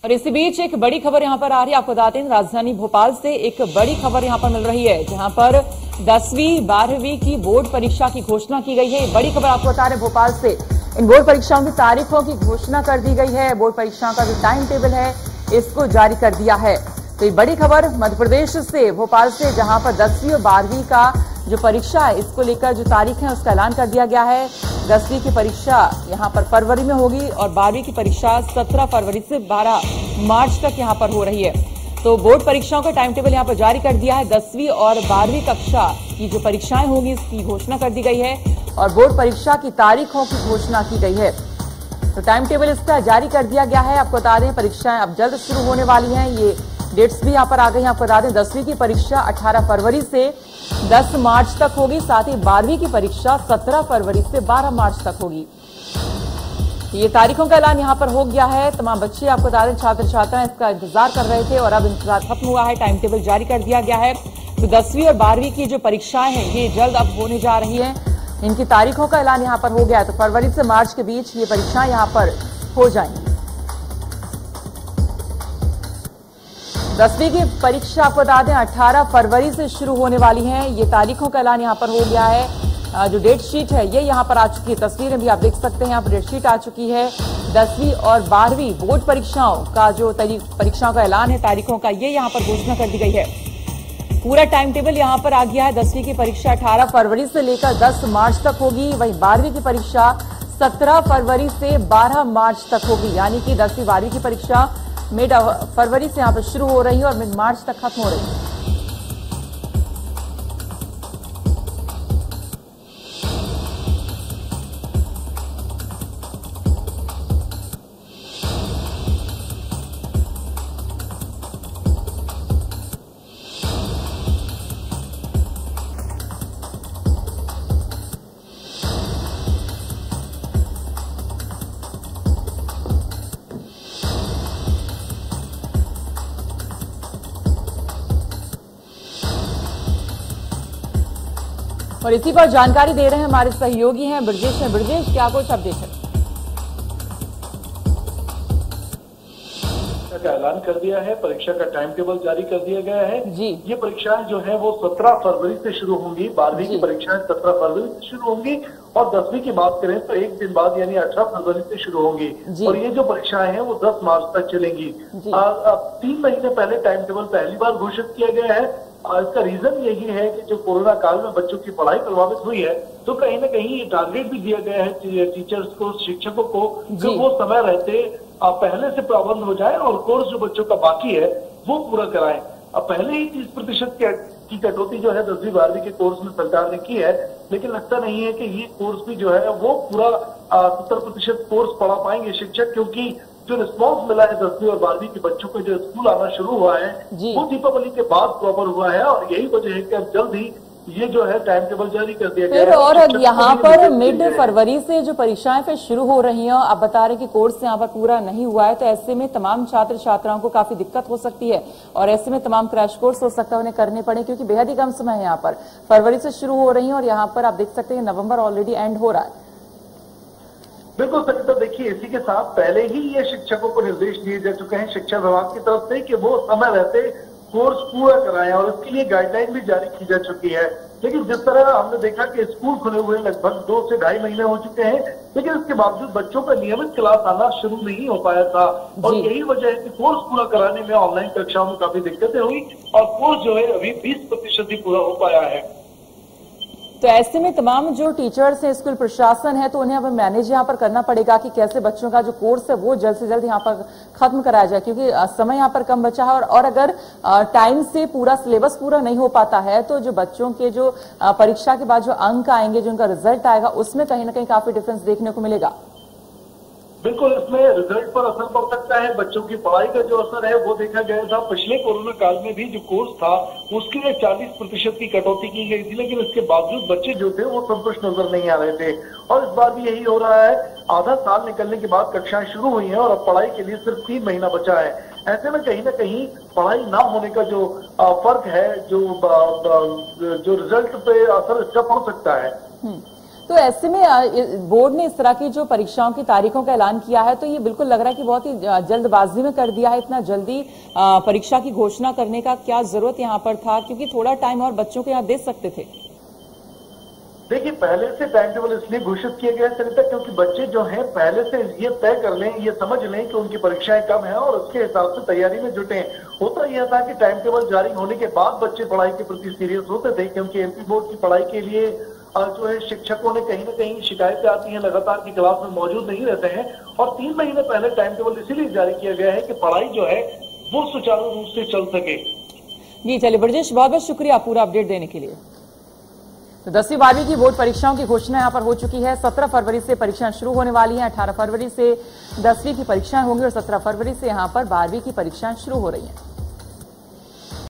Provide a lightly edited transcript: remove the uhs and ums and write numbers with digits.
और इसी बीच एक बड़ी खबर यहां पर आ रही है। आपको बता दें, राजधानी भोपाल से एक बड़ी खबर यहां पर मिल रही है, जहां पर 10वीं 12वीं की बोर्ड परीक्षा की घोषणा की गई है। बड़ी खबर आपको बता रहे भोपाल से, इन बोर्ड परीक्षाओं की तारीखों की घोषणा कर दी गई है। बोर्ड परीक्षाओं का जो टाइम टेबल है इसको जारी कर दिया है। तो ये बड़ी खबर मध्य प्रदेश से, भोपाल से, जहां पर 10वीं और 12वीं का जो परीक्षा है इसको लेकर जो तारीख है उसका ऐलान कर दिया गया है। 10वीं की परीक्षा यहां पर फरवरी में होगी और 12वीं की परीक्षा 17 फरवरी से 12 मार्च तक यहां पर हो रही है। तो बोर्ड परीक्षाओं का टाइम टेबल यहां पर जारी कर दिया है। 10वीं और 12वीं कक्षा की जो परीक्षाएं होंगी इसकी घोषणा कर दी गई है और बोर्ड परीक्षा की तारीखों की घोषणा की गई है। तो टाइम टेबल इसका जारी कर दिया गया है। आपको बता दें, परीक्षाएं अब जल्द शुरू होने वाली हैं। ये डेट्स भी यहां पर आ गई हैं। आपको बता दें, 10वीं की परीक्षा 18 फरवरी से 10 मार्च तक होगी, साथ ही 12वीं की परीक्षा 17 फरवरी से 12 मार्च तक होगी। ये तारीखों का ऐलान यहां पर हो गया है। तमाम बच्चे, आपको बता दें, छात्र छात्राएं इसका इंतजार कर रहे थे और अब इंतजार खत्म हुआ है। टाइम टेबल जारी कर दिया गया है। तो 10वीं और 12वीं की जो परीक्षाएं हैं ये जल्द अब होने जा रही हैं। इनकी तारीखों का ऐलान यहां पर हो गया है। तो फरवरी से मार्च के बीच ये परीक्षाएं यहां पर हो जाएंगी। 10वीं की परीक्षा आपको बता दें 18 फरवरी से शुरू होने वाली है। ये तारीखों का ऐलान यहां पर हो गया है। जो डेट शीट है ये यहां पर आ चुकी है। तस्वीरें भी आप देख सकते हैं, यहां पर डेट शीट आ चुकी है। 10वीं और 12वीं बोर्ड परीक्षाओं का जो परीक्षाओं का ऐलान है, तारीखों का, ये यहां पर घोषणा कर दी गई है। पूरा टाइम टेबल यहां पर आ गया है। 10वीं की परीक्षा 18 फरवरी से लेकर 10 मार्च तक होगी। वहीं 12वीं की परीक्षा 17 फरवरी से 12 मार्च तक होगी। यानी कि 10वीं 12वीं की परीक्षा मिड फरवरी से यहां पर शुरू हो रही है और मिड मार्च तक खत्म हो रही है। और इसी पर जानकारी दे रहे हैं हमारे सहयोगी हैं ब्रजेश हैं। ब्रजेश, क्या कुछ अपडेट है? का ऐलान कर दिया है, परीक्षा का टाइम टेबल जारी कर दिया गया है जी। ये परीक्षाएं जो है वो 17 फरवरी से शुरू होंगी। 12वीं की परीक्षाएं 17 फरवरी से शुरू होंगी और 10वीं की बात करें तो एक दिन बाद यानी 18 फरवरी से शुरू होंगी और ये जो परीक्षाएं हैं वो 10 मार्च तक चलेंगी। 3 महीने पहले टाइम टेबल पहली बार घोषित किया गया है। इसका रीजन यही है कि जो कोरोना काल में बच्चों की पढ़ाई प्रभावित हुई है तो कहीं ना कहीं ये टारगेट भी दिया गया है टीचर्स को, शिक्षकों को, कि वो समय रहते पहले से पाबंद हो जाए और कोर्स जो बच्चों का बाकी है वो पूरा कराएं। अब पहले ही 30% की कटौती जो है 10वीं 12वीं के कोर्स में सरकार ने की है, लेकिन लगता नहीं है कि ये कोर्स भी जो है वो पूरा 70% कोर्स पढ़ा पाएंगे शिक्षक, क्योंकि जो रिस्पॉन्स मिला है 10वीं और 12वीं के बच्चों को जो स्कूल आना शुरू हुआ है वो दीपावली के बाद प्रॉपर हुआ है और यही वजह है कि अब जल्द ही ये जो है टाइम टेबल जारी कर दिया गया है। और यहाँ पर मिड फरवरी से जो परीक्षाएं फिर शुरू हो रही हैं, आप बता रहे कि कोर्स यहाँ पर पूरा नहीं हुआ है, तो ऐसे में तमाम छात्र छात्राओं को काफी दिक्कत हो सकती है और ऐसे में तमाम क्रैश कोर्स हो सकता है उन्हें करने पड़े, क्योंकि बेहद ही कम समय है। यहाँ पर फरवरी से शुरू हो रही है और यहाँ पर आप देख सकते हैं नवम्बर ऑलरेडी एंड हो रहा है। बिल्कुल सही। तो देखिए, इसी के साथ पहले ही ये शिक्षकों को निर्देश दिए जा चुके हैं शिक्षा विभाग की तरफ से कि वो समय रहते कोर्स पूरा कराएं और इसके लिए गाइडलाइन भी जारी की जा चुकी है। लेकिन जिस तरह हमने देखा कि स्कूल खुले हुए लगभग 2 से ढाई महीने हो चुके हैं, लेकिन इसके बावजूद बच्चों का नियमित क्लास आना शुरू नहीं हो पाया था और यही वजह है कि कोर्स पूरा कराने में ऑनलाइन कक्षाओं में काफी दिक्कतें हुई और कोर्स जो है अभी 20% ही पूरा हो पाया है। तो ऐसे में तमाम जो टीचर्स हैं, स्कूल प्रशासन है, तो उन्हें अब मैनेज यहाँ पर करना पड़ेगा कि कैसे बच्चों का जो कोर्स है वो जल्द से जल्द यहाँ पर खत्म कराया जाए, क्योंकि समय यहाँ पर कम बचा है और अगर टाइम से पूरा सिलेबस पूरा नहीं हो पाता है तो जो बच्चों के जो परीक्षा के बाद जो अंक आएंगे, जो उनका रिजल्ट आएगा, उसमें कहीं ना कहीं काफी डिफरेंस देखने को मिलेगा। बिल्कुल, इसमें रिजल्ट पर असर पड़ सकता है। बच्चों की पढ़ाई का जो असर है वो देखा गया था। पिछले कोरोना काल में भी जो कोर्स था उसके लिए 40% की कटौती की गई थी, लेकिन इसके बावजूद बच्चे जो थे वो संतुष्ट नजर नहीं आ रहे थे और इस बार भी यही हो रहा है। आधा साल निकलने के बाद कक्षाएं शुरू हुई हैं और अब पढ़ाई के लिए सिर्फ 3 महीना बचा है। ऐसे में कहीं ना कहीं पढ़ाई ना होने का जो फर्क है, जो रिजल्ट पे असर इसका पड़ सकता है। तो ऐसे में बोर्ड ने इस तरह की जो परीक्षाओं की तारीखों का ऐलान किया है, तो ये बिल्कुल लग रहा है कि बहुत ही जल्दबाजी में कर दिया है। इतना जल्दी परीक्षा की घोषणा करने का क्या जरूरत यहाँ पर था, क्योंकि थोड़ा टाइम और बच्चों को यहाँ दे सकते थे। देखिए, पहले से टाइम टेबल इसलिए घोषित किया गया है सरिता, क्योंकि बच्चे जो हैं पहले से ये तय कर लें, ये समझ लें कि उनकी परीक्षाएं कब हैं और उसके हिसाब से तैयारी में जुटे। होता यह था कि टाइम टेबल जारी होने के बाद बच्चे पढ़ाई के प्रति सीरियस होते थे, क्योंकि एमपी बोर्ड की पढ़ाई के लिए जो है शिक्षकों ने कहीं ना कहीं शिकायतें आती हैं लगातार की क्लास में मौजूद नहीं रहते हैं। और 3 महीने पहले टाइम टेबल इसीलिए जारी किया गया है कि पढ़ाई जो है वो सुचारू रूप से चल सके। जी चलिए ब्रजेश, बहुत बहुत शुक्रिया पूरा अपडेट देने के लिए। तो 10वीं 12वीं की बोर्ड परीक्षाओं की घोषणा यहां पर हो चुकी है। 17 फरवरी से परीक्षाएं शुरू होने वाली हैं। 18 फरवरी से 10वीं की परीक्षाएं होंगी और 17 फरवरी से यहां पर 12वीं की परीक्षाएं शुरू हो रही हैं।